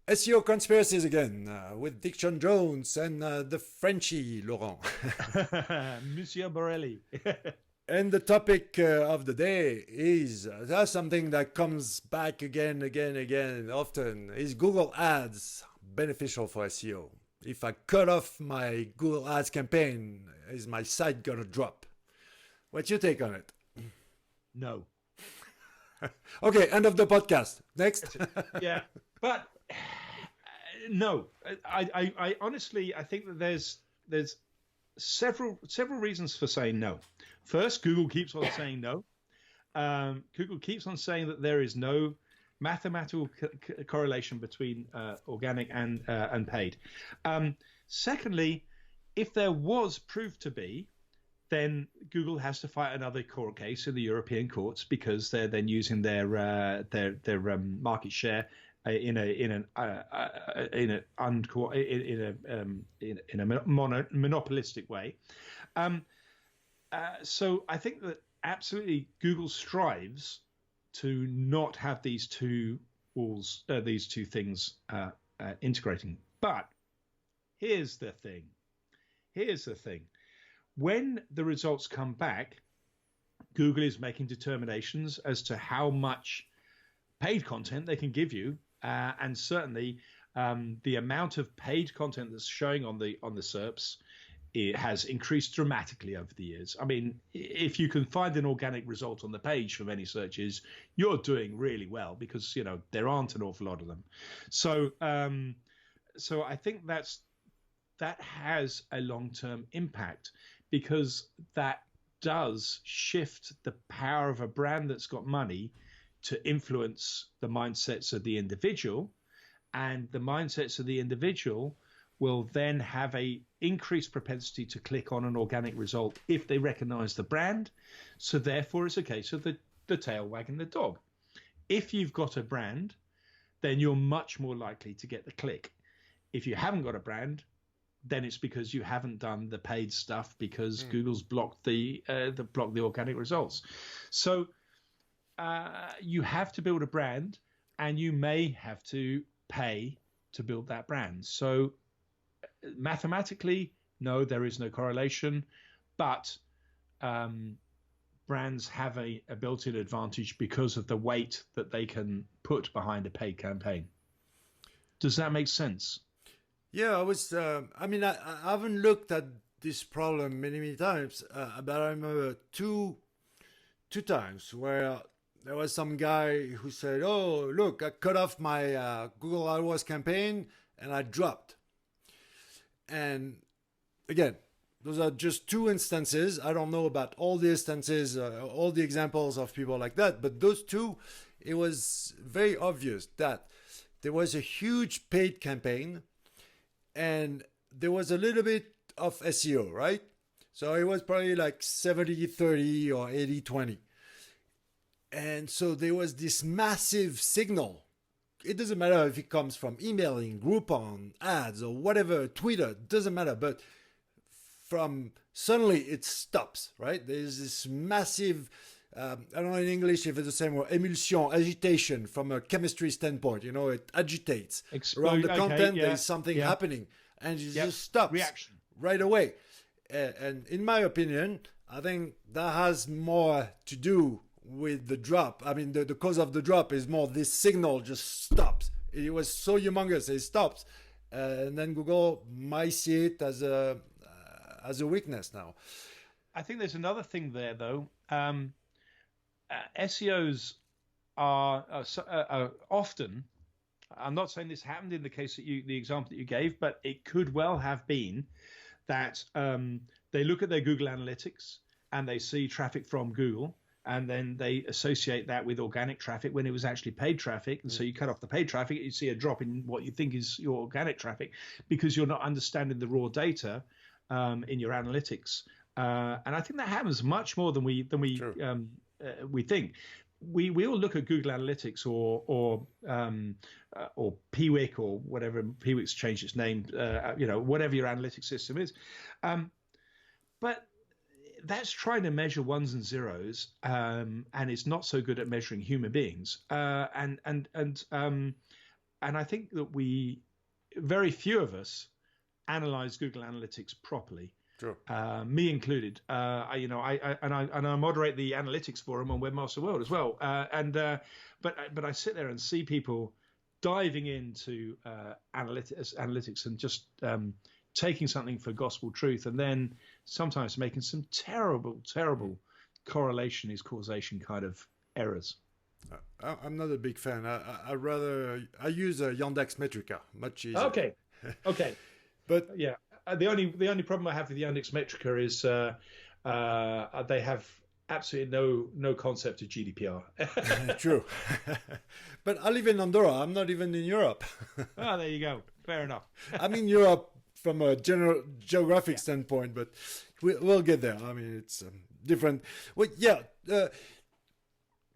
SEO Conspiracies again with Dixon Jones and the Frenchie Laurent. Monsieur Borelli. And the topic of the day is that's something that comes back again, often. Is Google Ads beneficial for SEO? If I cut off my Google Ads campaign, is my site gonna drop? What's your take on it? No. Okay, end of the podcast. Next. Yeah, but no. I honestly, I think that there's several reasons for saying no. First, Google keeps on saying no. Google keeps on saying that there is no mathematical correlation between organic and paid. Secondly, if there was proved to be, then Google has to fight another court case in the European courts because they're then using their market share in a monopolistic way. So I think that absolutely Google strives to not have these two walls, these two things integrating. But here's the thing. When the results come back, Google is making determinations as to how much paid content they can give you, and certainly the amount of paid content that's showing on the SERPs, it has increased dramatically over the years. I mean, if you can find an organic result on the page from any searches, you're doing really well because there aren't an awful lot of them. So I think that has a long-term impact, because that does shift the power of a brand that's got money to influence the mindsets of the individual, and the mindsets of the individual will then have a increased propensity to click on an organic result if they recognize the brand. So therefore it's a case of the tail wagging the dog. If you've got a brand, then you're much more likely to get the click. If you haven't got a brand, then it's because you haven't done the paid stuff because Google's blocked the organic results. So you have to build a brand, and you may have to pay to build that brand. So mathematically, no, there is no correlation, but brands have a built-in advantage because of the weight that they can put behind a paid campaign. Does that make sense? Yeah, I haven't looked at this problem many times, but I remember two times where there was some guy who said, "Oh, look, I cut off my Google AdWords campaign and I dropped." And again, those are just two instances. I don't know about all the instances, all the examples of people like that, but those two, it was very obvious that there was a huge paid campaign and there was a little bit of SEO, right? So it was probably like 70-30 or 80-20. And so there was this massive signal. It doesn't matter if it comes from emailing, Groupon, ads, or whatever, Twitter, doesn't matter. But from suddenly it stops, right? There's this massive, I don't know in English if it's the same word, emulsion, agitation from a chemistry standpoint. It agitates. Around the content, there's something happening. And it just stops. Reaction. Right away. And in my opinion, I think that has more to do with the drop. I mean, the cause of the drop is more this signal just stops. It was so humongous, it stops. And then Google might see it as a weakness now. I think there's another thing there, though. SEOs are often, I'm not saying this happened in the case the example that you gave, but it could well have been that they look at their Google Analytics and they see traffic from Google, and then they associate that with organic traffic when it was actually paid traffic. And so you cut off the paid traffic, you see a drop in what you think is your organic traffic because you're not understanding the raw data in your analytics. And I think that happens much more than we think. We all look at Google Analytics or Piwik or whatever. Piwik's changed its name. Whatever your analytics system is, but that's trying to measure ones and zeros, and it's not so good at measuring human beings. And and I think that very few of us analyze Google Analytics properly. True. Me included. I moderate the analytics forum on Webmaster World as well. But I sit there and see people diving into analytics and just taking something for gospel truth, and then sometimes making some terrible correlation is causation kind of errors. I'm not a big fan. I use Yandex Metrica, much easier. Okay. But yeah, the only problem I have with Yandex Metrica is they have absolutely no concept of GDPR. True. But I live in Andorra. I'm not even in Europe. Oh, there you go. Fair enough. I'm in Europe from a general geographic standpoint, but we'll get there. I mean, it's different. Well, yeah.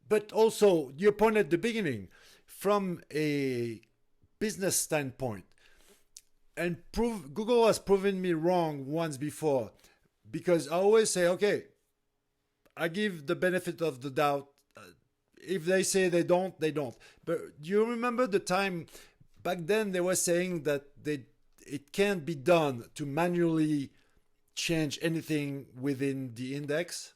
But also, your point at the beginning, from a business standpoint, and Google has proven me wrong once before, because I always say, okay, I give the benefit of the doubt. If they say they don't, they don't. But do you remember the time back then they were saying that it can't be done to manually change anything within the index?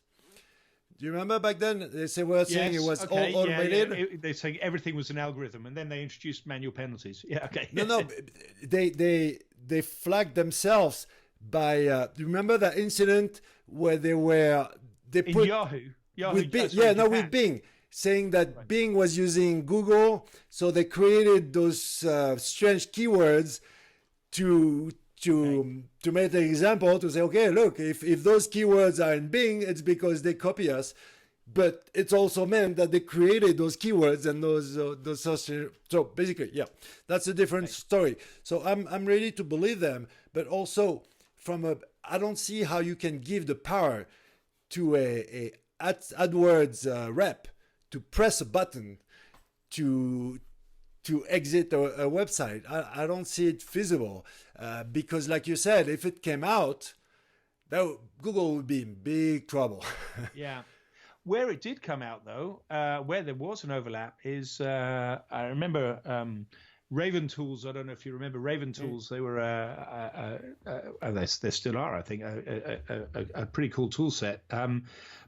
Do you remember back then they saying it was all automated? Yeah. They're saying everything was an algorithm, and then they introduced manual penalties. Yeah, okay. No, they flagged themselves by. Do you remember that incident where they put in Yahoo with Bing, with Bing, saying that Bing was using Google, so they created those strange keywords to make the example, to say, okay, look, if those keywords are in Bing, it's because they copy us. But it's also meant that they created those keywords and those so basically, yeah, that's a different story. So I'm ready to believe them, but also I don't see how you can give the power to a AdWords rep to press a button to exit a website. I don't see it feasible because, like you said, if it came out, Google would be in big trouble. Yeah. Where it did come out, though, where there was an overlap is I remember Raven Tools. I don't know if you remember Raven Tools. They were they still are, I think, a pretty cool tool set.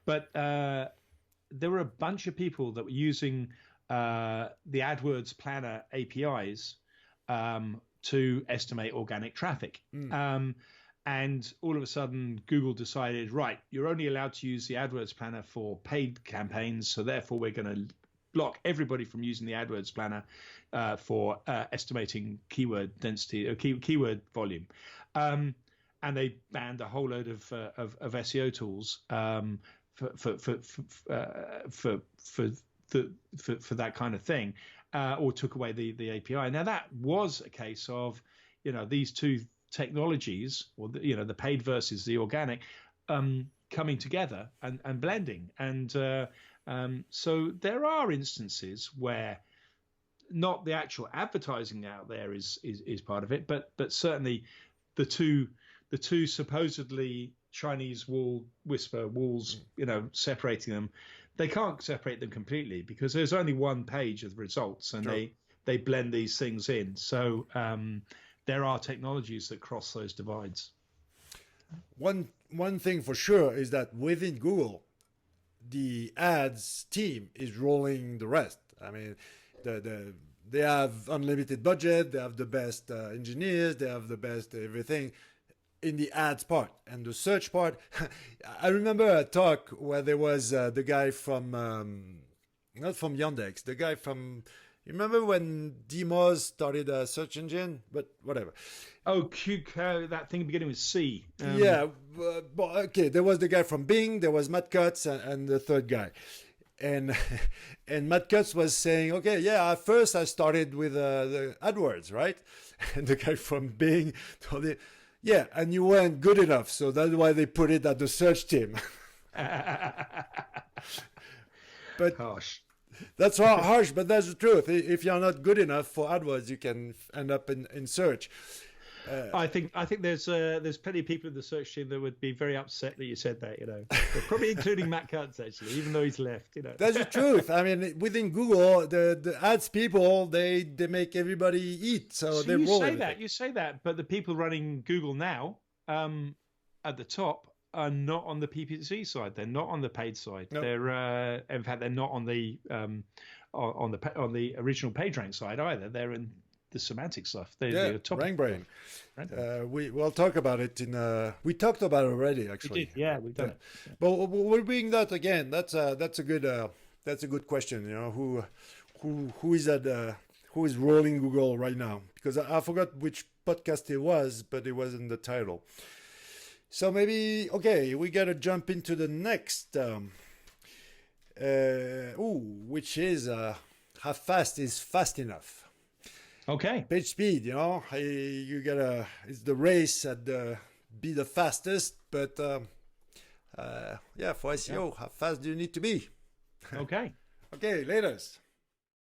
But there were a bunch of people that were using the AdWords Planner APIs to estimate organic traffic. And all of a sudden, Google decided, right, you're only allowed to use the AdWords Planner for paid campaigns. So therefore, we're going to block everybody from using the AdWords Planner for estimating keyword density or keyword volume. And they banned a whole load of SEO tools for that kind of thing, or took away the API. Now that was a case of, these two technologies, or the paid versus the organic, coming together and blending. And so there are instances where not the actual advertising out there is part of it, but certainly the two supposedly Chinese whisper walls, separating them. They can't separate them completely because there's only one page of the results, and Sure. they blend these things in. So there are technologies that cross those divides. One thing for sure is that within Google, the ads team is rolling the rest. I mean, they have unlimited budget, they have the best engineers, they have the best everything in the ads part. And the search part, I remember a talk where there was the guy from, not from Yandex, the guy from, you remember when Demos started a search engine? But whatever. Oh, that thing beginning with C. Yeah, but okay, there was the guy from Bing, there was Matt Cutts, and the third guy. And Matt Cutts was saying, okay, yeah, at first I started with the AdWords, right? And the guy from Bing told him, yeah, and you weren't good enough, so that's why they put it at the search team. But harsh. That's harsh, but that's the truth. If you're not good enough for AdWords, you can end up in search. I think there's plenty of people in the search team that would be very upset that you said that. Probably including Matt Cutts actually, even though he's left. That's the truth. I mean, within Google, the ads people they make everybody eat, so they roll everything. You say that, but the people running Google now at the top are not on the PPC side. They're not on the paid side. Nope. They're in fact they're not on the original PageRank side either. They're in the semantic stuff. They're top rank brain. We'll talk about it we talked about it already actually. We did. Yeah, we've done it. Yeah. But we're bringing that again. That's a good question. Who is rolling Google right now? Because I forgot which podcast it was, but it was in the title. So maybe we gotta jump into the next. Which is how fast is fast enough? Okay. Page speed, you gotta. It's the race at be the fastest, but for SEO, how fast do you need to be? Okay. Okay, latest.